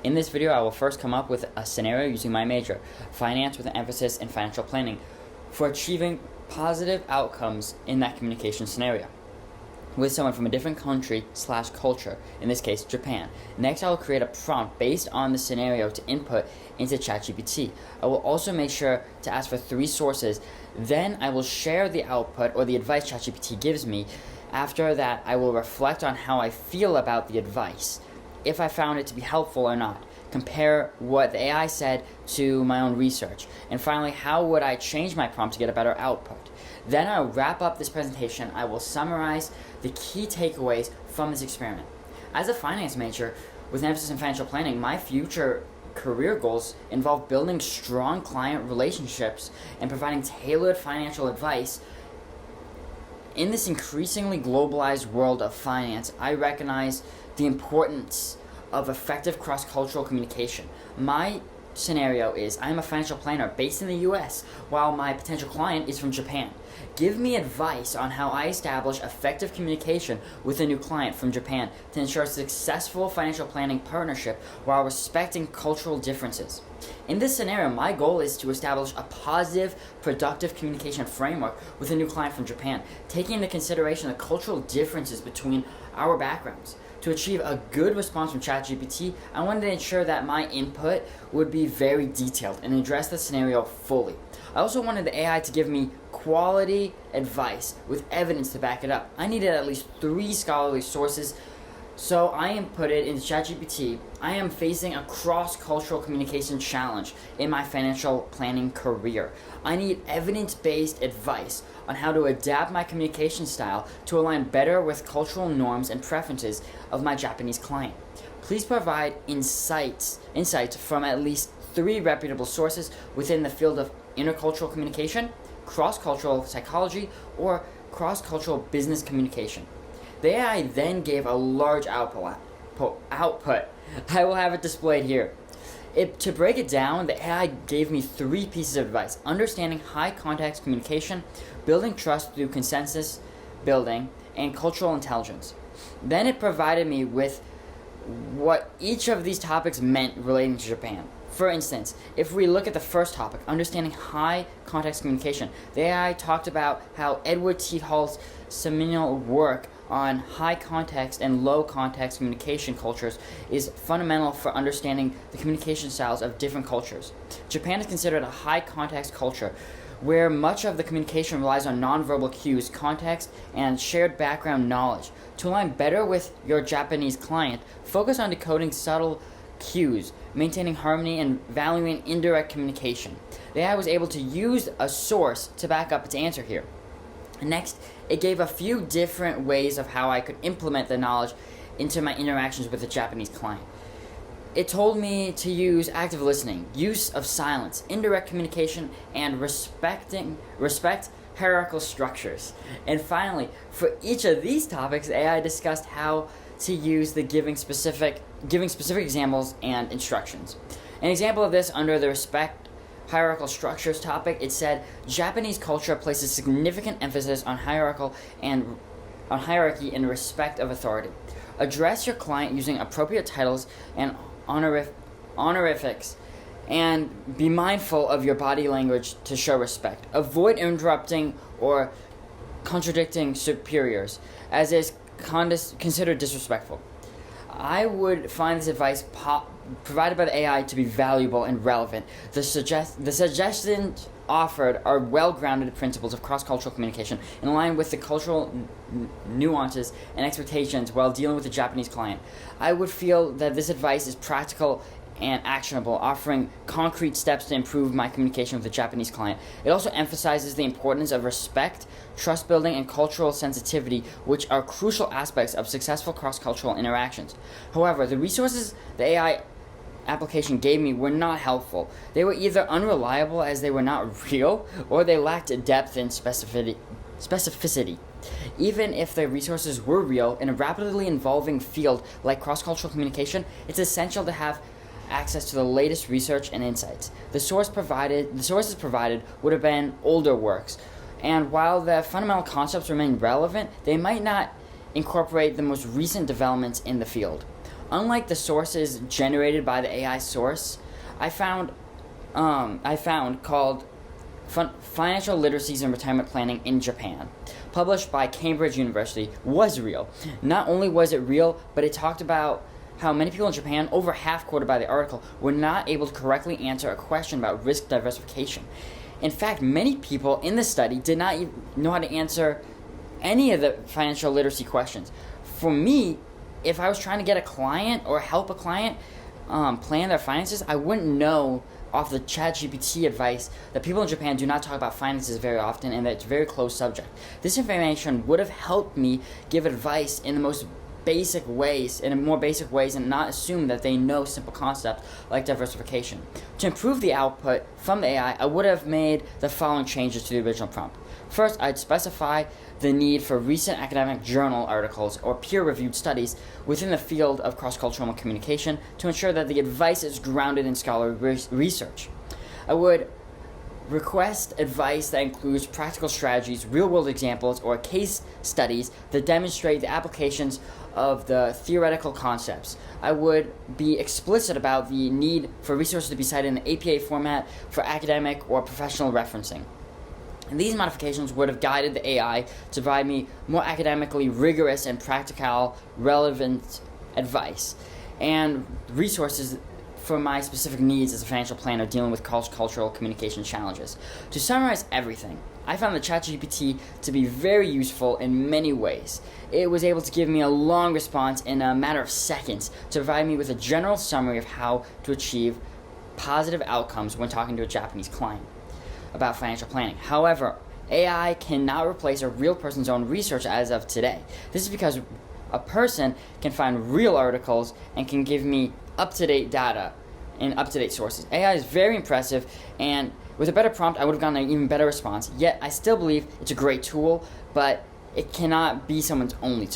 In this video, I will first come up with a scenario using my major, finance with an emphasis in financial planning, for achieving positive outcomes in that communication scenario with someone from a different country/culture, in this case, Japan. Next, I will create a prompt based on the scenario to input into ChatGPT. I will also make sure to ask for 3 sources. Then I will share the output or the advice ChatGPT gives me. After that, I will reflect on how I feel about the advice, if I found it to be helpful or not. Compare what the AI said to my own research. And finally, how would I change my prompt to get a better output? Then I'll wrap up this presentation. I will summarize the key takeaways from this experiment. As a finance major with an emphasis in financial planning, my future career goals involve building strong client relationships and providing tailored financial advice. In this increasingly globalized world of finance, I recognize the importance of effective cross-cultural communication. My scenario is I am a financial planner based in the US, while my potential client is from Japan. Give me advice on how I establish effective communication with a new client from Japan to ensure a successful financial planning partnership while respecting cultural differences. In this scenario, my goal is to establish a positive, productive communication framework with a new client from Japan, taking into consideration the cultural differences between our backgrounds. To achieve a good response from ChatGPT, I wanted to ensure that my input would be very detailed and address the scenario fully. I also wanted the AI to give me quality advice with evidence to back it up. I needed at least 3 scholarly sources, so I inputted into ChatGPT. I am facing a cross-cultural communication challenge in my financial planning career. I need evidence-based advice on how to adapt my communication style to align better with cultural norms and preferences of my Japanese client. Please provide insights from at least 3 reputable sources within the field of intercultural communication, cross-cultural psychology, or cross-cultural business communication. The AI then gave a large output. I will have it displayed here. To break it down, the AI gave me 3 pieces of advice: understanding high context communication, building trust through consensus building, and cultural intelligence. Then it provided me with what each of these topics meant relating to Japan. For instance, if we look at the first topic, understanding high context communication, the AI talked about how Edward T. Hall's seminal work on high context and low context communication cultures is fundamental for understanding the communication styles of different cultures. Japan is considered a high context culture, where much of the communication relies on nonverbal cues, context, and shared background knowledge. To align better with your Japanese client, focus on decoding subtle cues, maintaining harmony, and valuing indirect communication. The AI was able to use a source to back up its answer here. Next, it gave a few different ways of how I could implement the knowledge into my interactions with a Japanese client. It told me to use active listening, use of silence, indirect communication, and respect hierarchical structures. And finally, for each of these topics, AI discussed how to use the giving specific examples and instructions. An example of this under the respect hierarchical structures topic, it said, Japanese culture places significant emphasis on hierarchy and respect of authority. Address your client using appropriate titles and honorifics, and be mindful of your body language to show respect. Avoid interrupting or contradicting superiors, as is considered disrespectful. I would find this advice provided by the AI to be valuable and relevant. The suggestions offered are well-grounded principles of cross-cultural communication in line with the cultural nuances and expectations while dealing with the Japanese client. I would feel that this advice is practical and actionable, offering concrete steps to improve my communication with the Japanese client. It also emphasizes the importance of respect, trust building, and cultural sensitivity, which are crucial aspects of successful cross-cultural interactions. However, the resources the AI application gave me were not helpful. They were either unreliable as they were not real, or they lacked depth and specificity. Even if the resources were real, in a rapidly evolving field like cross-cultural communication, it's essential to have access to the latest research and insights. The sources provided would have been older works, and while the fundamental concepts remain relevant, they might not incorporate the most recent developments in the field. Unlike the sources generated by the AI source, I found called Financial Literacies and Retirement Planning in Japan, published by Cambridge University, was real. Not only was it real, but it talked about how many people in Japan, over half quoted by the article, were not able to correctly answer a question about risk diversification. In fact, many people in the study did not even know how to answer any of the financial literacy questions. For me, if I was trying to get a client or help a client plan their finances, I wouldn't know off the ChatGPT advice that people in Japan do not talk about finances very often and that it's a very closed subject. This information would have helped me give advice in the most basic ways, in more basic ways, and not assume that they know simple concepts like diversification. To improve the output from the AI, I would have made the following changes to the original prompt. First, I'd specify the need for recent academic journal articles or peer-reviewed studies within the field of cross-cultural communication to ensure that the advice is grounded in scholarly research. I would request advice that includes practical strategies, real-world examples, or case studies that demonstrate the applications of the theoretical concepts. I would be explicit about the need for resources to be cited in the APA format for academic or professional referencing. And these modifications would have guided the AI to provide me more academically rigorous and practical, relevant advice and resources for my specific needs as a financial planner dealing with cross-cultural communication challenges. To summarize everything, I found the ChatGPT to be very useful in many ways. It was able to give me a long response in a matter of seconds to provide me with a general summary of how to achieve positive outcomes when talking to a Japanese client about financial planning. However, AI cannot replace a real person's own research as of today. This is because a person can find real articles and can give me up-to-date data and up-to-date sources. AI is very impressive, and with a better prompt, I would have gotten an even better response. Yet, I still believe it's a great tool, but it cannot be someone's only tool.